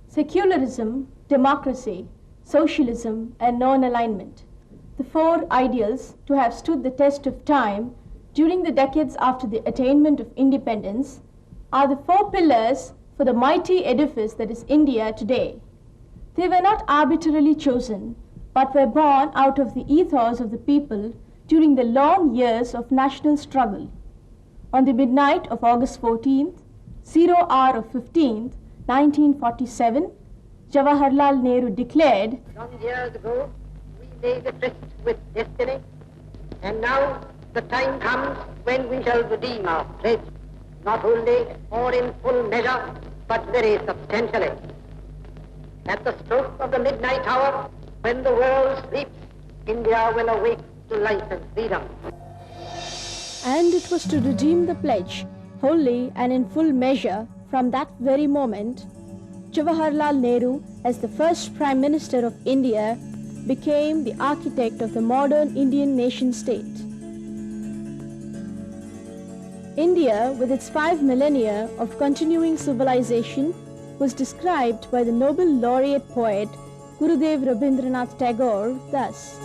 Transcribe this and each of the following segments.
Secularism, democracy, socialism, and non-alignment, the four ideals to have stood the test of time during the decades after the attainment of independence, are the four pillars for the mighty edifice that is India today. They were not arbitrarily chosen, but were born out of the ethos of the people during the long years of national struggle. On the midnight of August 14th, 0 hour of 15th, 1947, Jawaharlal Nehru declared, "Some years ago, we made a tryst with destiny, and now the time comes when we shall redeem our pledge, not only or in full measure, but very substantially. At the stroke of the midnight hour, when the world sleeps, India will awake to life and freedom." And it was to redeem the pledge, wholly and in full measure, from that very moment, Jawaharlal Nehru, as the first Prime Minister of India, became the architect of the modern Indian nation-state. India, with its 5 millennia of continuing civilization, was described by the Nobel laureate poet Gurudev Rabindranath Tagore thus: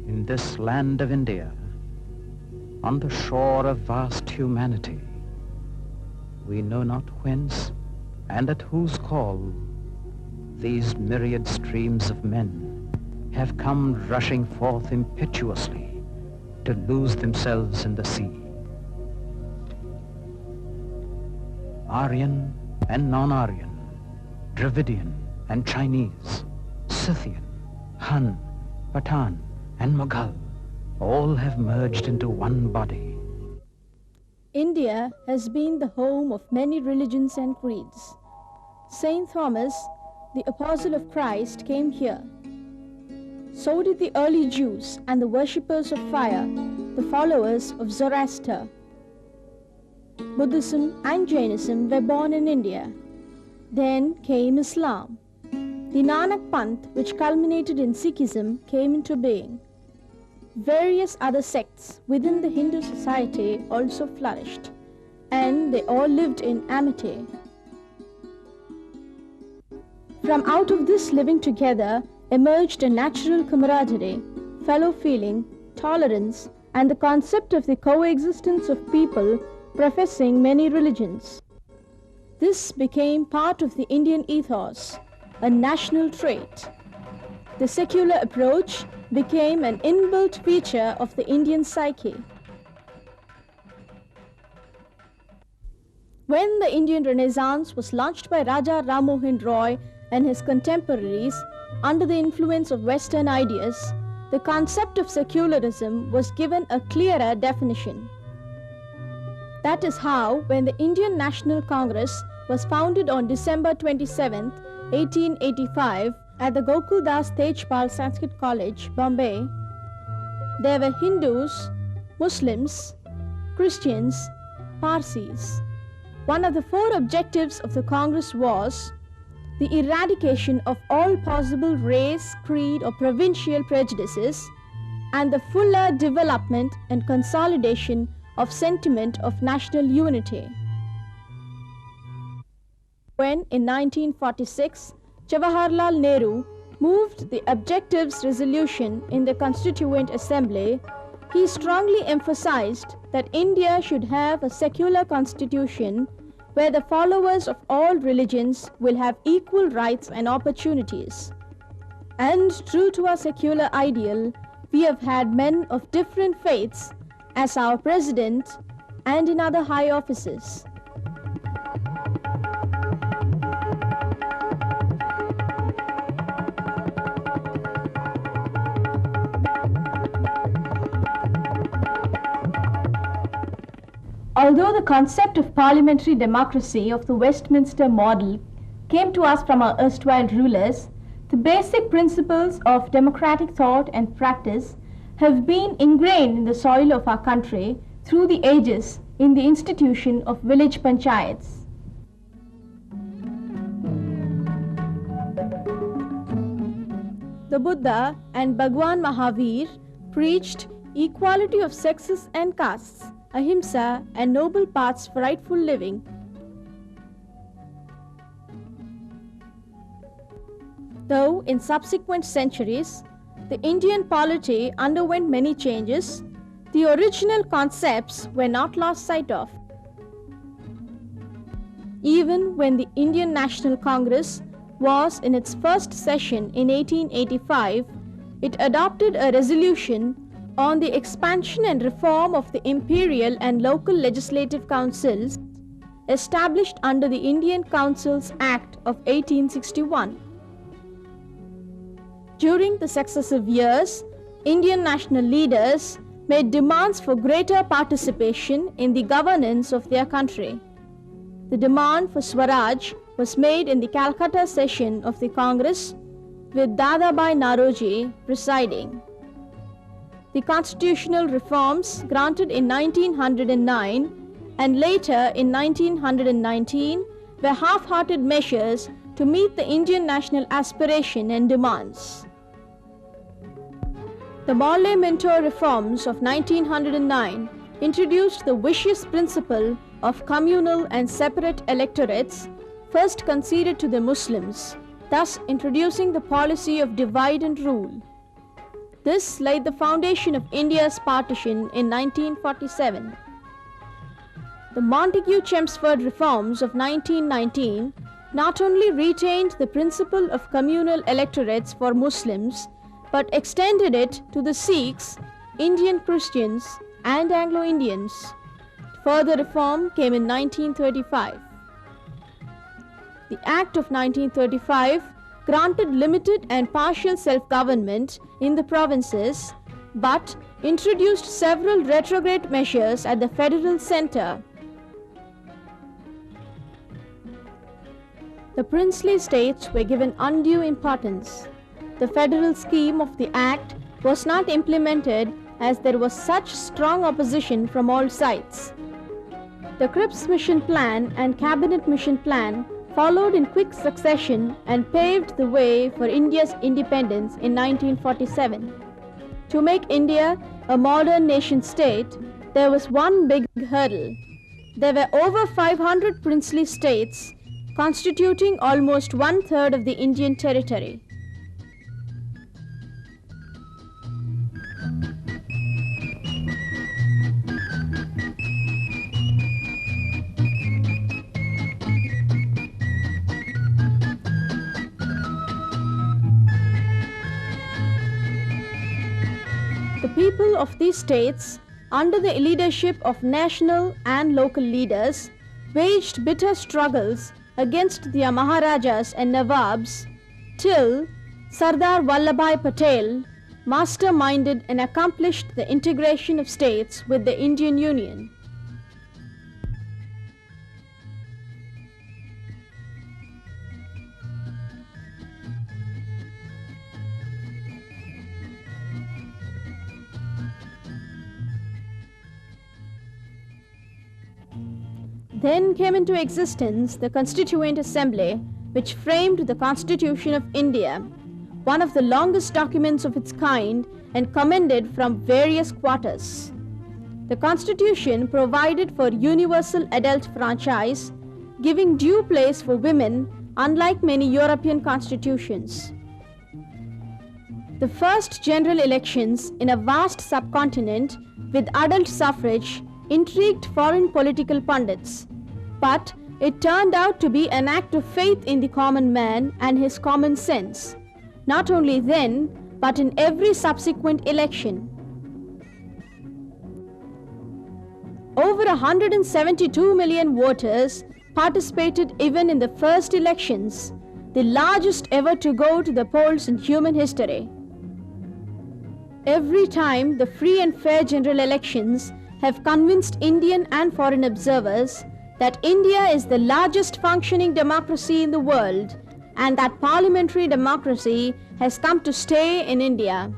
"In this land of India, on the shore of vast humanity, we know not whence and at whose call these myriad streams of men have come rushing forth impetuously to lose themselves in the sea. Aryan and non-Aryan, Dravidian and Chinese, Scythian, Hun, Pathan and Mughal, all have merged into one body. India has been the home of many religions and creeds. Saint Thomas, the apostle of Christ, came here. So did the early Jews and the worshippers of fire, the followers of Zoroaster. Buddhism and Jainism were born in India. Then came Islam. The Nanak Panth, which culminated in Sikhism, came into being. Various other sects within the Hindu society also flourished, and they all lived in amity. From out of this living together emerged a natural camaraderie, fellow feeling, tolerance, and the concept of the coexistence of people professing many religions. This became part of the Indian ethos, a national trait. The secular approach became an inbuilt feature of the Indian psyche. When the Indian Renaissance was launched by Raja Ram Mohan Roy and his contemporaries under the influence of Western ideas, the concept of secularism was given a clearer definition. That is how, when the Indian National Congress was founded on December 27, 1885, at the Gokul Das Tejpal Sanskrit College, Bombay, there were Hindus, Muslims, Christians, Parsis. One of the four objectives of the Congress was the eradication of all possible race, creed, or provincial prejudices, and the fuller development and consolidation of sentiment of national unity. When, in 1946, Jawaharlal Nehru moved the Objectives Resolution in the Constituent Assembly, he strongly emphasized that India should have a secular constitution where the followers of all religions will have equal rights and opportunities. And true to our secular ideal, we have had men of different faiths as our president and in other high offices. Although the concept of parliamentary democracy of the Westminster model came to us from our erstwhile rulers, the basic principles of democratic thought and practice have been ingrained in the soil of our country through the ages in the institution of village panchayats. The Buddha and Bhagwan Mahavir preached equality of sexes and castes, ahimsa, and noble paths for rightful living. Though in subsequent centuries, the Indian polity underwent many changes, the original concepts were not lost sight of. Even when the Indian National Congress was in its first session in 1885, it adopted a resolution on the expansion and reform of the imperial and local legislative councils established under the Indian Councils Act of 1861. During the successive years, Indian national leaders made demands for greater participation in the governance of their country. The demand for Swaraj was made in the Calcutta session of the Congress, with Dadabhai Naoroji presiding. The constitutional reforms granted in 1909 and later in 1919 were half-hearted measures to meet the Indian national aspiration and demands. The Morley Minto reforms of 1909 introduced the vicious principle of communal and separate electorates, first conceded to the Muslims, thus introducing the policy of divide and rule. This laid the foundation of India's partition in 1947. The Montagu-Chelmsford reforms of 1919 not only retained the principle of communal electorates for Muslims, but extended it to the Sikhs, Indian Christians, and Anglo-Indians. Further reform came in 1935. The Act of 1935 granted limited and partial self-government in the provinces, but introduced several retrograde measures at the federal center. The princely states were given undue importance. The federal scheme of the Act was not implemented as there was such strong opposition from all sides. The Cripps Mission Plan and Cabinet Mission Plan followed in quick succession and paved the way for India's independence in 1947. To make India a modern nation-state, there was one big hurdle. There were over 500 princely states, constituting almost one-third of the Indian territory. The people of these states, under the leadership of national and local leaders, waged bitter struggles against their Maharajas and Nawabs till Sardar Vallabhbhai Patel masterminded and accomplished the integration of states with the Indian Union. Then came into existence the Constituent Assembly, which framed the Constitution of India, one of the longest documents of its kind and commended from various quarters. The Constitution provided for universal adult franchise, giving due place for women, unlike many European constitutions. The first general elections in a vast subcontinent with adult suffrage intrigued foreign political pundits. But it turned out to be an act of faith in the common man and his common sense, not only then, but in every subsequent election. Over 172 million voters participated even in the first elections, the largest ever to go to the polls in human history. Every time the free and fair general elections have convinced Indian and foreign observers that India is the largest functioning democracy in the world and that parliamentary democracy has come to stay in India.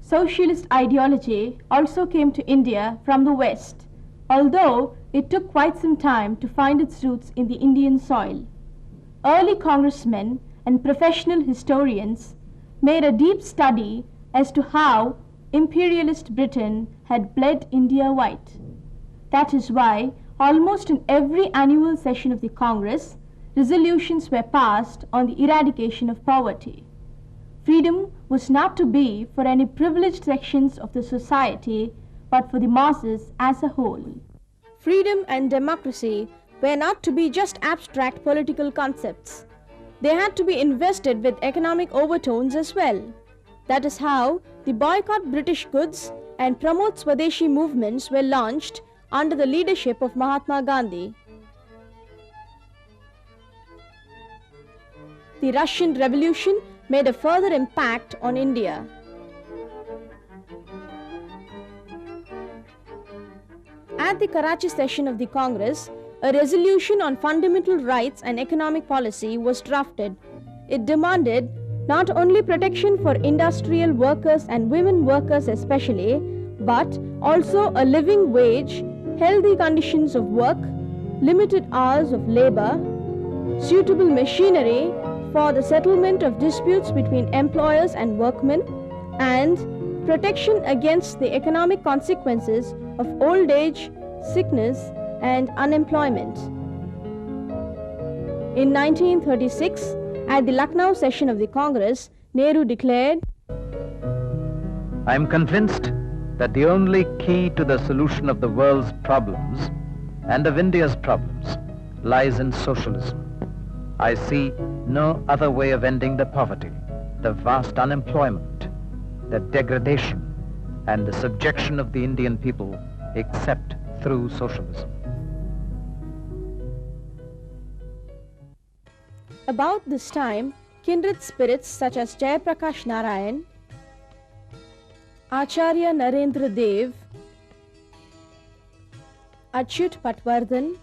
Socialist ideology also came to India from the West, although it took quite some time to find its roots in the Indian soil. Early congressmen and professional historians made a deep study as to how imperialist Britain had bled India white. That is why almost in every annual session of the Congress, resolutions were passed on the eradication of poverty. Freedom was not to be for any privileged sections of the society, but for the masses as a whole. Freedom and democracy were not to be just abstract political concepts. They had to be invested with economic overtones as well. That is how the Boycott British Goods and Promote Swadeshi movements were launched under the leadership of Mahatma Gandhi. The Russian Revolution made a further impact on India. At the Karachi session of the Congress, a resolution on fundamental rights and economic policy was drafted. It demanded not only protection for industrial workers and women workers especially, but also a living wage, healthy conditions of work, limited hours of labor, suitable machinery for the settlement of disputes between employers and workmen, and protection against the economic consequences of old age, sickness, and unemployment. In 1936, at the Lucknow session of the Congress, Nehru declared, I am convinced that the only key to the solution of the world's problems and of India's problems lies in socialism. I see no other way of ending the poverty, the vast unemployment, the degradation, and the subjection of the Indian people except through socialism. About this time, kindred spirits such as Jayaprakash Narayan, Acharya Narendra Dev, Achyut Patwardhan,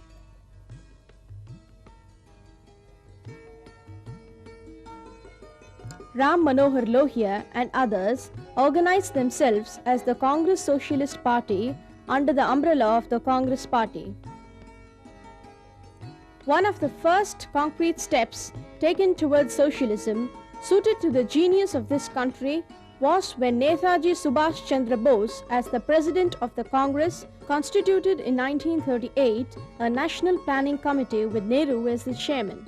Ram Manohar Lohia and others organized themselves as the Congress Socialist Party under the umbrella of the Congress Party. One of the first concrete steps taken towards socialism, suited to the genius of this country, was when Netaji Subhash Chandra Bose, as the President of the Congress, constituted in 1938 a National Planning Committee with Nehru as the chairman.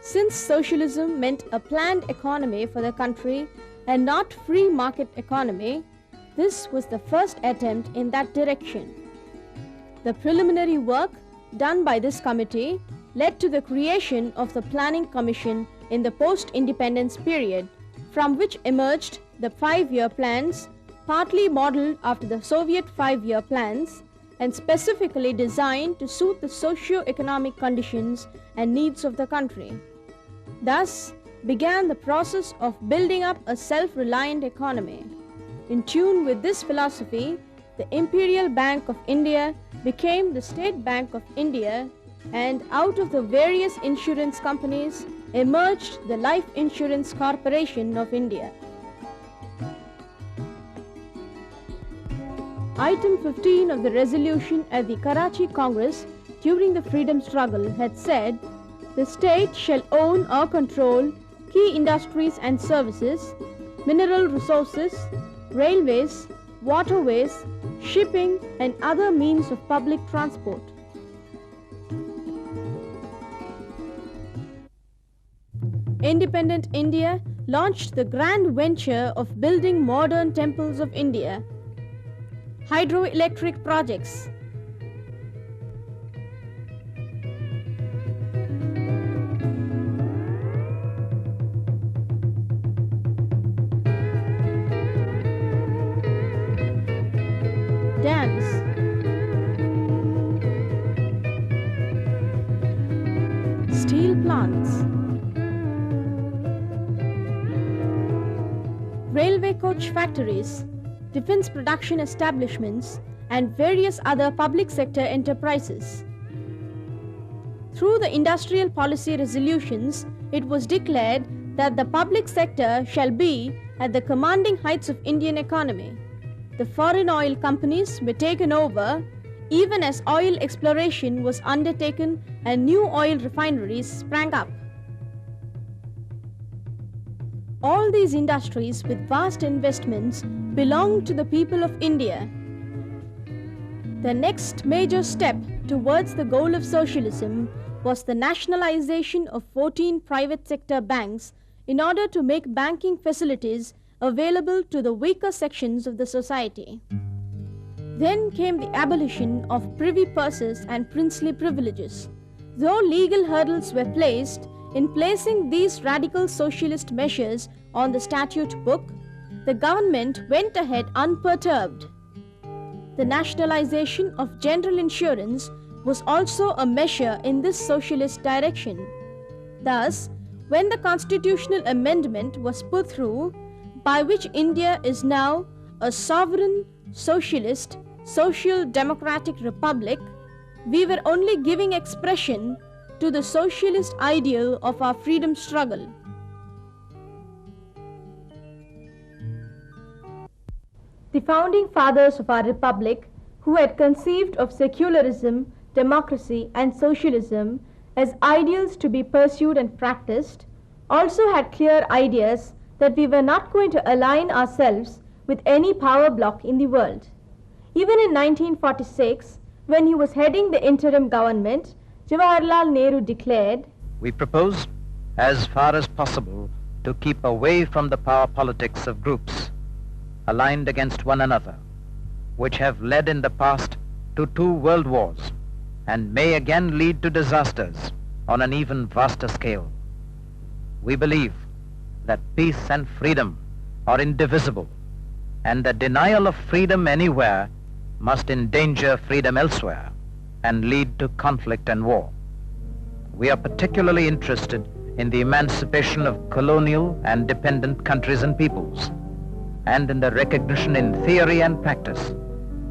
Since socialism meant a planned economy for the country and not free market economy, this was the first attempt in that direction. The preliminary work done by this committee led to the creation of the Planning Commission in the post-independence period, from which emerged the 5-year plans, partly modeled after the Soviet 5-year plans and specifically designed to suit the socio-economic conditions and needs of the country. Thus began the process of building up a self-reliant economy. In tune with this philosophy, the Imperial Bank of India became the State Bank of India, and out of the various insurance companies emerged the Life Insurance Corporation of India. Item 15 of the resolution at the Karachi Congress during the freedom struggle had said, the state shall own or control key industries and services, mineral resources, railways, waterways, shipping, and other means of public transport. Independent India launched the grand venture of building modern temples of India, hydroelectric projects, dams, citizens. Railway coach factories, defense production establishments, and various other public sector enterprises. Through the industrial policy resolutions, it was declared that the public sector shall be at the commanding heights of Indian economy. The foreign oil companies were taken over, even as oil exploration was undertaken and new oil refineries sprang up. All these industries with vast investments belonged to the people of India. The next major step towards the goal of socialism was the nationalization of 14 private sector banks in order to make banking facilities available to the weaker sections of the society. Then came the abolition of privy purses and princely privileges. Though legal hurdles were placed in placing these radical socialist measures on the statute book, the government went ahead unperturbed. The nationalization of general insurance was also a measure in this socialist direction. Thus, when the constitutional amendment was put through, by which India is now a sovereign, socialist, social democratic republic, we were only giving expression to the socialist ideal of our freedom struggle. The founding fathers of our republic, who had conceived of secularism, democracy, and socialism as ideals to be pursued and practiced, also had clear ideas that we were not going to align ourselves with any power bloc in the world. Even in 1946, when he was heading the interim government, Jawaharlal Nehru declared, We propose, as far as possible, to keep away from the power politics of groups aligned against one another, which have led in the past to 2 world wars and may again lead to disasters on an even vaster scale. We believe that peace and freedom are indivisible, and the denial of freedom anywhere must endanger freedom elsewhere and lead to conflict and war. We are particularly interested in the emancipation of colonial and dependent countries and peoples, and in the recognition in theory and practice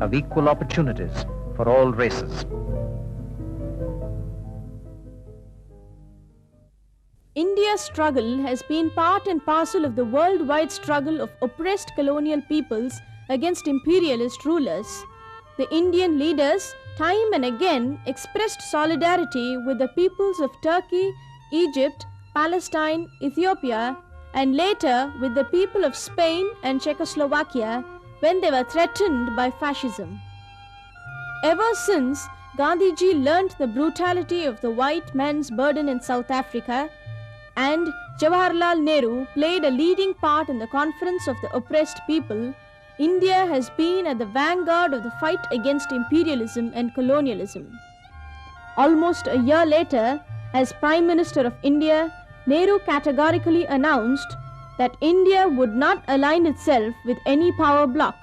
of equal opportunities for all races. India's struggle has been part and parcel of the worldwide struggle of oppressed colonial peoples against imperialist rulers. The Indian leaders time and again expressed solidarity with the peoples of Turkey, Egypt, Palestine, Ethiopia, and later with the people of Spain and Czechoslovakia when they were threatened by fascism. Ever since Gandhiji learnt the brutality of the white man's burden in South Africa, and Jawaharlal Nehru played a leading part in the conference of the oppressed people, India has been at the vanguard of the fight against imperialism and colonialism. Almost a year later, as Prime Minister of India, Nehru categorically announced that India would not align itself with any power bloc.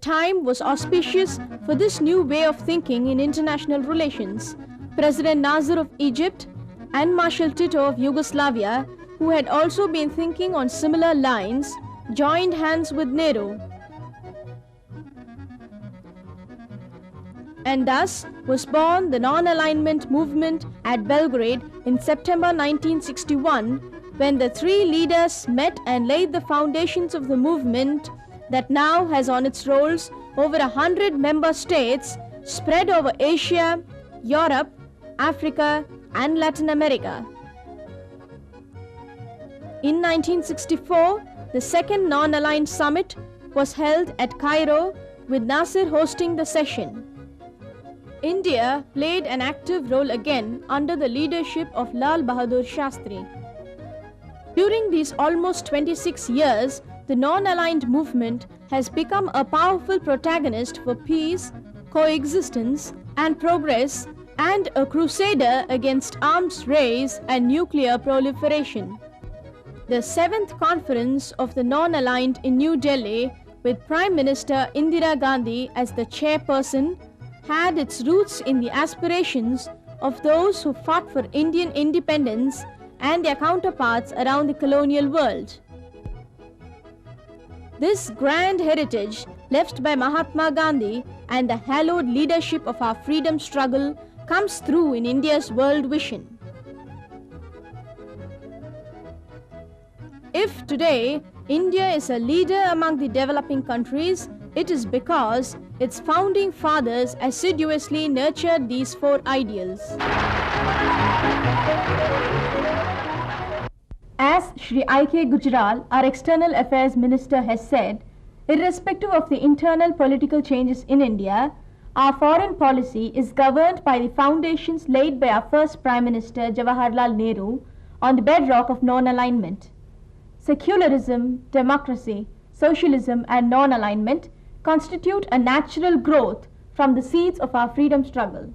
Time was auspicious for this new way of thinking in international relations. President Nasser of Egypt and Marshal Tito of Yugoslavia, who had also been thinking on similar lines, joined hands with Nehru. And thus was born the non-alignment movement at Belgrade in September 1961, when the 3 leaders met and laid the foundations of the movement that now has on its rolls over 100 member states spread over Asia, Europe, Africa, and Latin America. In 1964, the second non-aligned summit was held at Cairo, with Nasser hosting the session. India played an active role again under the leadership of Lal Bahadur Shastri. During these almost 26 years, the non-aligned movement has become a powerful protagonist for peace, coexistence, and progress, and a crusader against arms race and nuclear proliferation. The 7th conference of the non-aligned in New Delhi, with Prime Minister Indira Gandhi as the chairperson, had its roots in the aspirations of those who fought for Indian independence and their counterparts around the colonial world. This grand heritage left by Mahatma Gandhi and the hallowed leadership of our freedom struggle comes through in India's world vision. If today India is a leader among the developing countries, it is because its founding fathers assiduously nurtured these four ideals. As Shri I.K. Gujral, our External Affairs Minister, has said, irrespective of the internal political changes in India, our foreign policy is governed by the foundations laid by our first Prime Minister Jawaharlal Nehru on the bedrock of non-alignment. Secularism, democracy, socialism and non-alignment constitute a natural growth from the seeds of our freedom struggle.